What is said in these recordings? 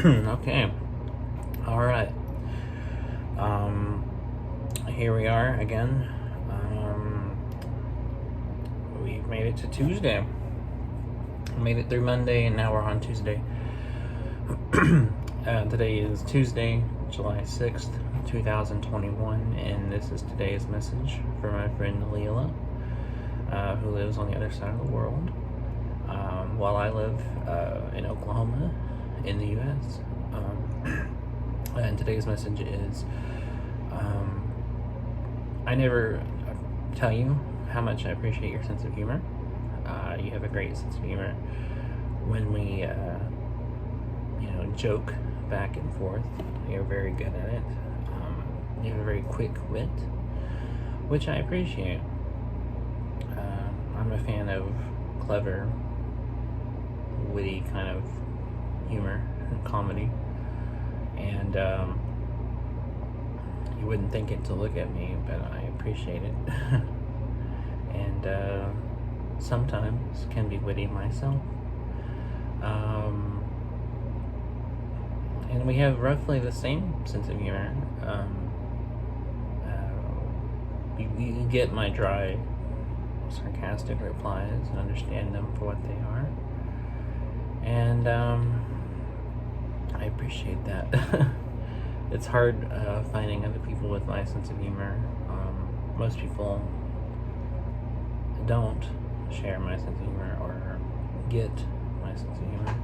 Okay. All right. Here we are again. We've made it to Tuesday. We made it through Monday, and now we're on Tuesday. Today is Tuesday, July 6th, 2021, and this is today's message for my friend Lilla, who lives on the other side of the world, while I live in Oklahoma, in the U.S. And today's message is, I never tell you how much I appreciate your sense of humor. You have a great sense of humor. When we, joke back and forth, you're very good at it. You have a very quick wit, which I appreciate. I'm a fan of clever, witty kind of humor and comedy. And you wouldn't think it to look at me, but I appreciate it. And sometimes can be witty myself. And we have roughly the same sense of humor. You get my dry, sarcastic replies and understand them for what they are. And I appreciate that. It's hard finding other people with my sense of humor. Most people don't share my sense of humor or get my sense of humor.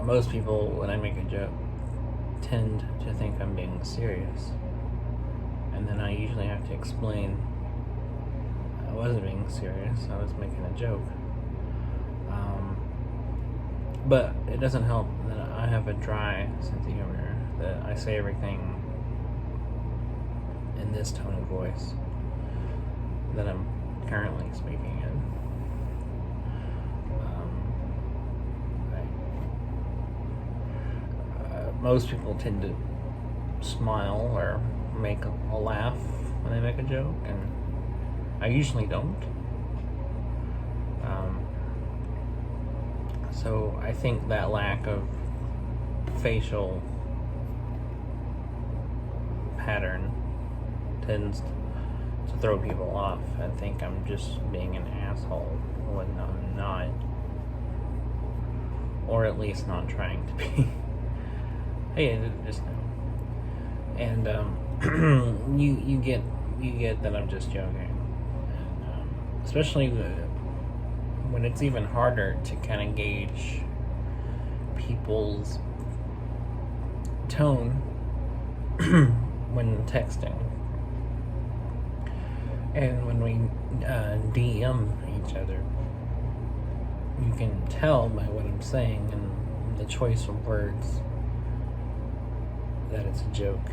Most people, when I make a joke, tend to think I'm being serious. And then I usually have to explain I wasn't being serious, I was making a joke. But it doesn't help that I have a dry sense of humor, that I say everything in this tone of voice that I'm currently speaking in. Most people tend to smile or make a laugh when they make a joke, and I usually don't. So I think that lack of facial pattern tends to throw people off and think I'm just being an asshole when I'm not, or at least not trying to be. Hey, just know. And you get that I'm just joking, and especially when it's even harder to kind of gauge people's tone when texting, and when we DM each other, you can tell by what I'm saying and the choice of words that it's a joke,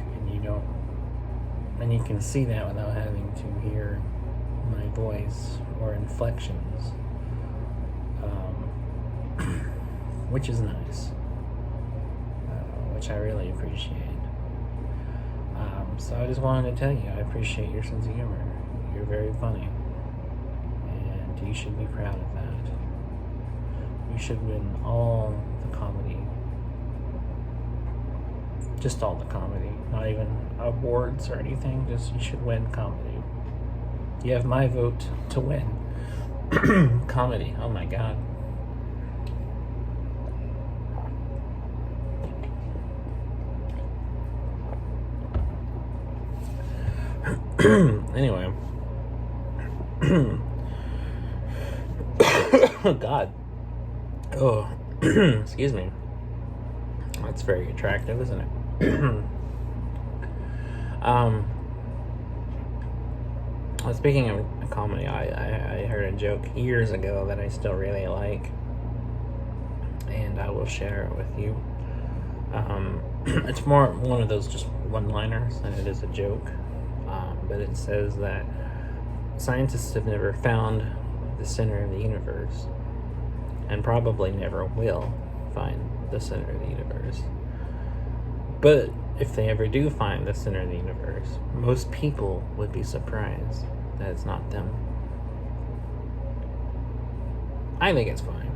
and you can see that without having to hear my voice or inflections, which is nice, which I really appreciate. So I just wanted to tell you, I appreciate your sense of humor. You're very funny, and you should be proud of that. You should win all the comedy. Just all the comedy, not even awards or anything, just you should win comedy. You have my vote to win comedy. Oh my god. Anyway. Oh god. Oh, excuse me. That's very attractive, isn't it? Speaking of comedy, I heard a joke years ago that I still really like, and I will share it with you. It's more one of those just one-liners than it is a joke, but it says that scientists have never found the center of the universe, and probably never will find the center of the universe. But if they ever do find the center of the universe, most people would be surprised that it's not them. I think it's fine.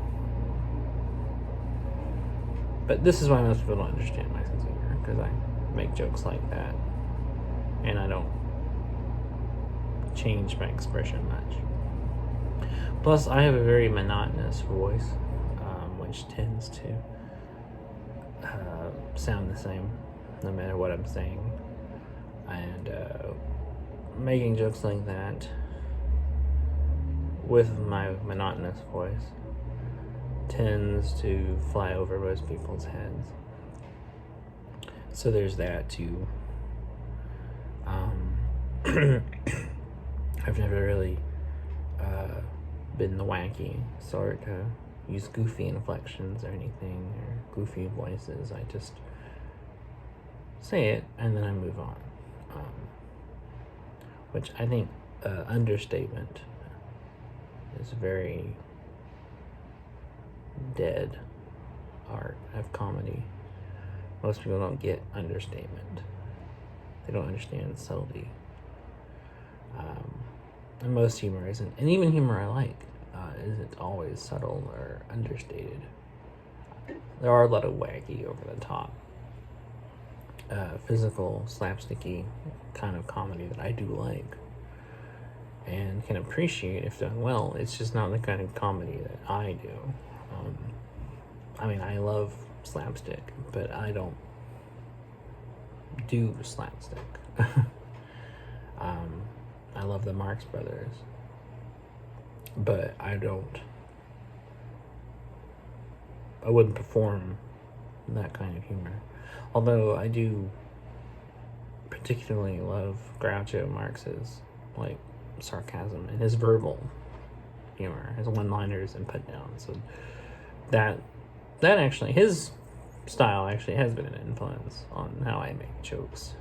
But this is why most people don't understand my sense of humor, because I make jokes like that, and I don't change my expression much. Plus, I have a very monotonous voice, which tends to sound the same no matter what I'm saying. And making jokes like that with my monotonous voice tends to fly over most people's heads. So there's that too. I've never really been the wacky sort to use goofy inflections or anything, or goofy voices. I just say it and then I move on. Which I think understatement is very dead art of comedy. Most people don't get understatement. They don't understand subtlety. And most humor isn't, and even humor I like, isn't always subtle or understated. There are a lot of wacky, over the top, physical, slapsticky kind of comedy that I do like and can appreciate if done well. It's just not the kind of comedy that I do. I mean, I love slapstick, but I don't do slapstick. I love the Marx Brothers, but I wouldn't perform that kind of humor. Although I do particularly love Groucho Marx's sarcasm and his verbal humor, his one-liners and put-downs. So that actually, his style actually has been an influence on how I make jokes.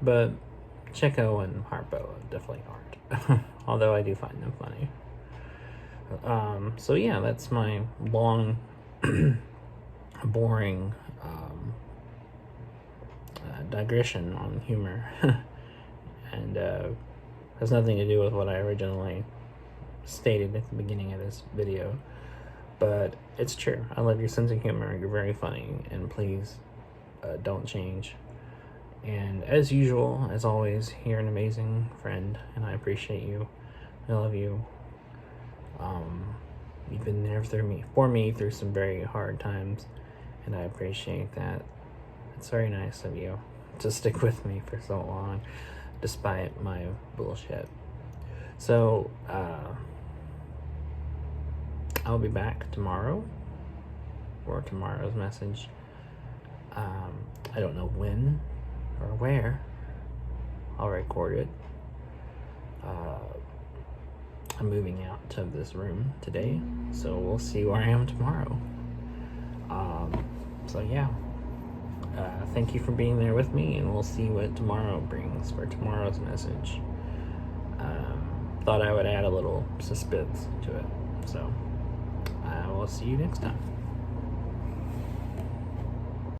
But Checo and Harpo definitely aren't. Although I do find them funny. So yeah, that's my long, boring digression on humor. And has nothing to do with what I originally stated at the beginning of this video. But it's true. I love your sense of humor. You're very funny. And please don't change. And as usual, as always, you're an amazing friend. And I appreciate you. I love you. You've been there for me through some very hard times. And I appreciate that. It's very nice of you to stick with me for so long, despite my bullshit. So, I'll be back tomorrow for tomorrow's message. I don't know when or where I'll record it. I'm moving out of this room today, so we'll see where I am tomorrow. So yeah, thank you for being there with me, and we'll see what tomorrow brings for tomorrow's message. Thought I would add a little suspense to it, so I will see you next time.